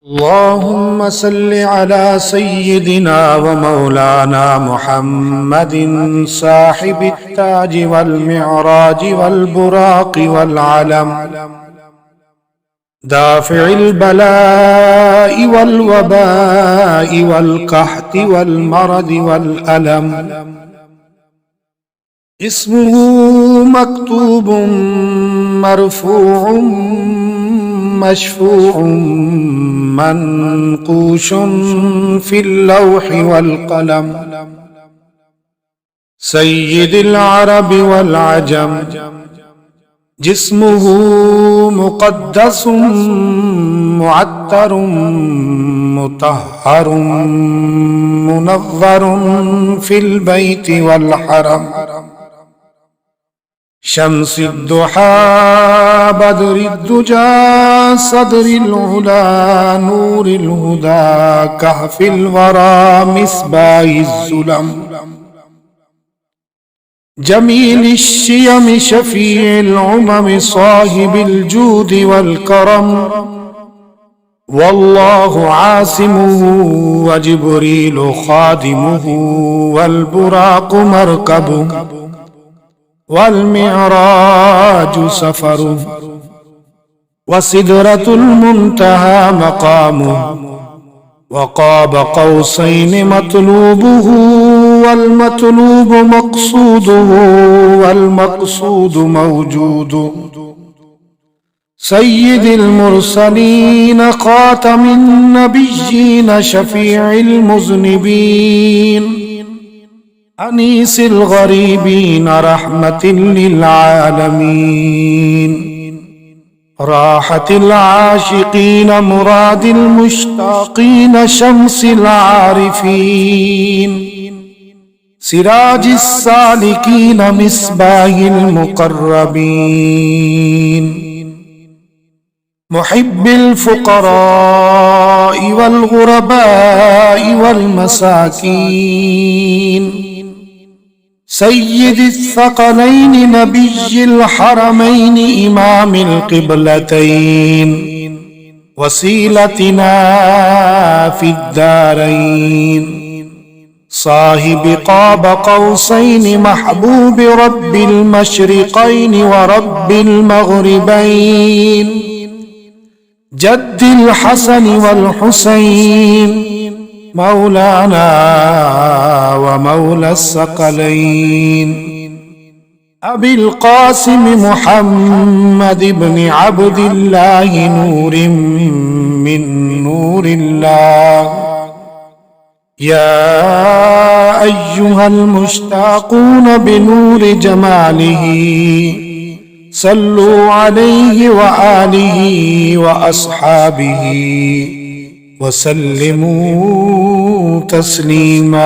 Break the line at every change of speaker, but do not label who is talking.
اللهم صل على سيدنا ومولانا محمد صاحب التاج والمعراج والبراق والعلم دافع البلاء والوباء والقحط والمرض والألم اسمه مكتوب مرفوع مشفوع منقوش في اللوح والقلم سيد العرب والعجم جسمه مقدس معطر مطهر منور في البيت والحرم شمس الضحى بدر الدجى صدر العلا نور الهدى كهف الورى مصباح الظلم جميل الشيم شفيع الأمم صاحب الجود والكرم والله عاصمه وجبريل خادمه والبراق مركبه والمعراج سفر وسدرة المنتهى مقامه وقاب قوسين مطلوبه والمطلوب مقصوده والمقصود موجود سيد المرسلين خاتم النبيين شفيع المذنبين أنيس الغريبين رحمة للعالمين راحة العاشقين مراد المشتاقين شمس العارفين سراج السالكين مصباح المقربين محب الفقراء والغرباء والمساكين سيد الثقلين نبي الحرمين إمام القبلتين وسيلتنا في الدارين صاحب قاب قوسين محبوب رب المشرقين ورب المغربين جد الحسن والحسين مولانا ومولى الثقلين أبي القاسم محمد بن عبد الله نور من نور الله يا أيها المشتاقون بنور جماله صلوا عليه وآله وأصحابه وسلموا تسليما.